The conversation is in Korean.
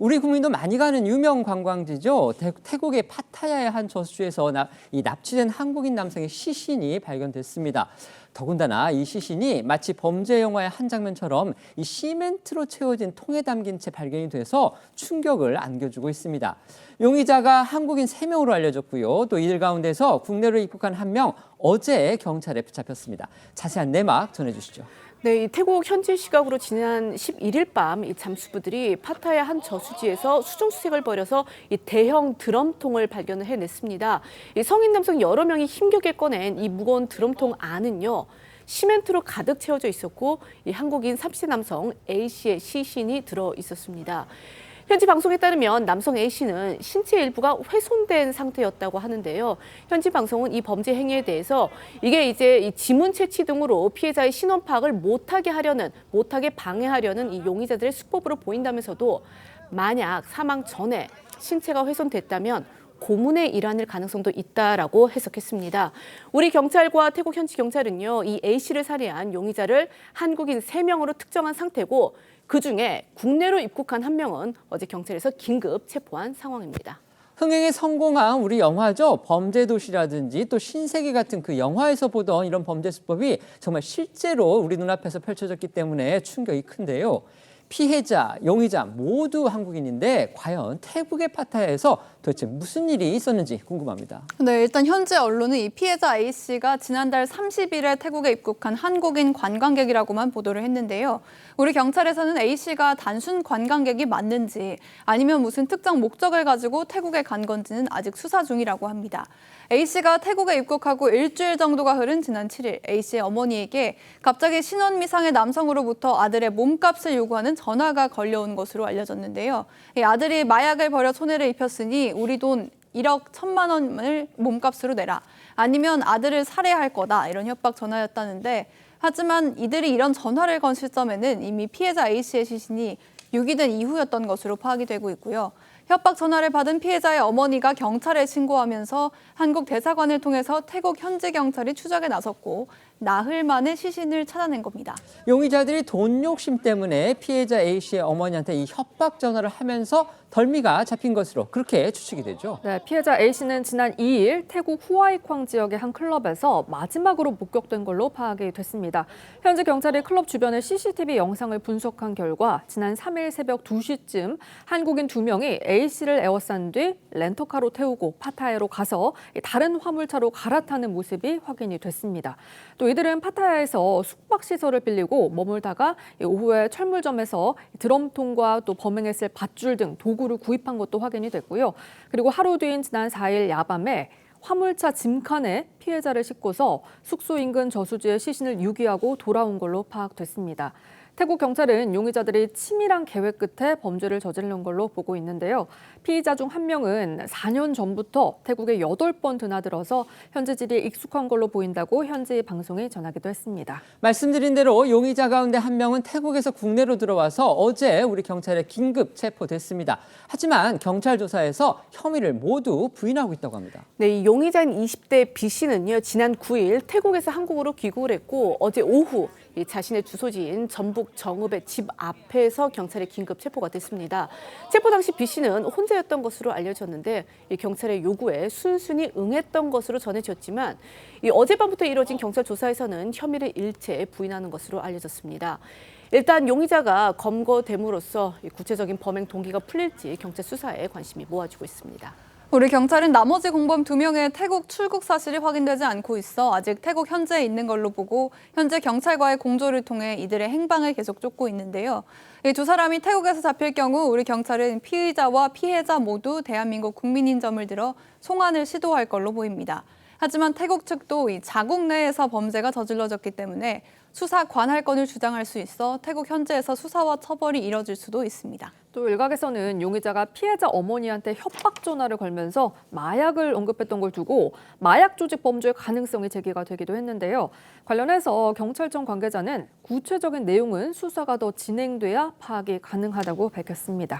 우리 국민도 많이 가는 유명 관광지죠. 태국의 파타야의 한 저수지에서 납치된 한국인 남성의 시신이 발견됐습니다. 더군다나 이 시신이 마치 범죄 영화의 한 장면처럼 이 시멘트로 채워진 통에 담긴 채 발견이 돼서 충격을 안겨주고 있습니다. 용의자가 한국인 3명으로 알려졌고요. 또 이들 가운데서 국내로 입국한 1명 어제 경찰에 붙잡혔습니다. 자세한 내막 전해주시죠. 네, 이 태국 현지 시각으로 지난 11일 밤 이 잠수부들이 파타야 한 저수지에서 수중수색을 벌여서 이 대형 드럼통을 발견을 해냈습니다. 이 성인 남성 여러 명이 힘겹게 꺼낸 이 무거운 드럼통 안은요, 시멘트로 가득 채워져 있었고 이 한국인 30세 남성 A씨의 시신이 들어 있었습니다. 현지 방송에 따르면 남성 A씨는 신체 일부가 훼손된 상태였다고 하는데요. 현지 방송은 이 범죄 행위에 대해서 이게 이제 이 지문 채취 등으로 피해자의 신원 파악을 못하게 방해하려는 이 용의자들의 수법으로 보인다면서도 만약 사망 전에 신체가 훼손됐다면 고문의 일환일 가능성도 있다라고 해석했습니다. 우리 경찰과 태국 현지 경찰은요, 이 A씨를 살해한 용의자를 한국인 3명으로 특정한 상태고 그중에 국내로 입국한 1명은 어제 경찰에서 긴급 체포한 상황입니다. 흥행에 성공한 우리 영화죠. 범죄도시라든지 또 신세계 같은 그 영화에서 보던 이런 범죄 수법이 정말 실제로 우리 눈앞에서 펼쳐졌기 때문에 충격이 큰데요. 피해자, 용의자 모두 한국인인데 과연 태국의 파타야에서 도대체 무슨 일이 있었는지 궁금합니다. 네, 일단 현지 언론은 이 피해자 A씨가 지난달 30일에 태국에 입국한 한국인 관광객이라고만 보도를 했는데요. 우리 경찰에서는 A씨가 단순 관광객이 맞는지 아니면 무슨 특정 목적을 가지고 태국에 간 건지는 아직 수사 중이라고 합니다. A씨가 태국에 입국하고 일주일 정도가 흐른 지난 7일 A씨의 어머니에게 갑자기 신원미상의 남성으로부터 아들의 몸값을 요구하는 전화가 걸려온 것으로 알려졌는데요. 이 아들이 마약을 버려 손해를 입혔으니 우리 돈 1억 1천만 원을 몸값으로 내라. 아니면 아들을 살해할 거다. 이런 협박 전화였다는데 하지만 이들이 이런 전화를 건 시점에는 이미 피해자 A씨의 시신이 유기된 이후였던 것으로 파악이 되고 있고요. 협박 전화를 받은 피해자의 어머니가 경찰에 신고하면서 한국 대사관을 통해서 태국 현지 경찰이 추적에 나섰고 나흘 만에 시신을 찾아낸 겁니다. 용의자들이 돈 욕심 때문에 피해자 A씨의 어머니한테 이 협박 전화를 하면서 덜미가 잡힌 것으로 그렇게 추측이 되죠. 네, 피해자 A씨는 지난 2일 태국 후아이쾅 지역의 한 클럽에서 마지막으로 목격된 걸로 파악이 됐습니다. 현지 경찰이 클럽 주변의 CCTV 영상을 분석한 결과 지난 3일 새벽 2시쯤 한국인 2명이 A씨를 에워싼 뒤 렌터카로 태우고 파타야로 가서 다른 화물차로 갈아타는 모습이 확인이 됐습니다. 또 이들은 파타야에서 숙박시설을 빌리고 머물다가 오후에 철물점에서 드럼통과 또 범행했을 밧줄 등 도구를 구입한 것도 확인이 됐고요. 그리고 하루 뒤인 지난 4일 야밤에 화물차 짐칸에 피해자를 싣고서 숙소 인근 저수지에 시신을 유기하고 돌아온 걸로 파악됐습니다. 태국 경찰은 용의자들이 치밀한 계획 끝에 범죄를 저지른 걸로 보고 있는데요. 피의자 중 1명은 4년 전부터 태국에 8번 드나들어서 현지질이 익숙한 걸로 보인다고 현지 방송이 전하기도 했습니다. 말씀드린 대로 용의자 가운데 1명은 태국에서 국내로 들어와서 어제 우리 경찰에 긴급 체포됐습니다. 하지만 경찰 조사에서 혐의를 모두 부인하고 있다고 합니다. 네, 이 용의자인 20대 B씨는요, 지난 9일 태국에서 한국으로 귀국을 했고 어제 오후 이 자신의 주소지인 전북 정읍의 집 앞에서 경찰에 긴급 체포가 됐습니다. 체포 당시 B씨는 혼자였던 것으로 알려졌는데 이 경찰의 요구에 순순히 응했던 것으로 전해졌지만 이 어젯밤부터 이뤄진 경찰 조사에서는 혐의를 일체 부인하는 것으로 알려졌습니다. 일단 용의자가 검거됨으로써 구체적인 범행 동기가 풀릴지 경찰 수사에 관심이 모아지고 있습니다. 우리 경찰은 나머지 공범 2명의 태국 출국 사실이 확인되지 않고 있어 아직 태국 현지에 있는 걸로 보고 현재 경찰과의 공조를 통해 이들의 행방을 계속 쫓고 있는데요. 이 두 사람이 태국에서 잡힐 경우 우리 경찰은 피의자와 피해자 모두 대한민국 국민인 점을 들어 송환을 시도할 걸로 보입니다. 하지만 태국 측도 이 자국 내에서 범죄가 저질러졌기 때문에 수사 관할권을 주장할 수 있어 태국 현지에서 수사와 처벌이 이뤄질 수도 있습니다. 또 일각에서는 용의자가 피해자 어머니한테 협박 전화를 걸면서 마약을 언급했던 걸 두고 마약 조직 범죄의 가능성이 제기가 되기도 했는데요. 관련해서 경찰청 관계자는 구체적인 내용은 수사가 더 진행돼야 파악이 가능하다고 밝혔습니다.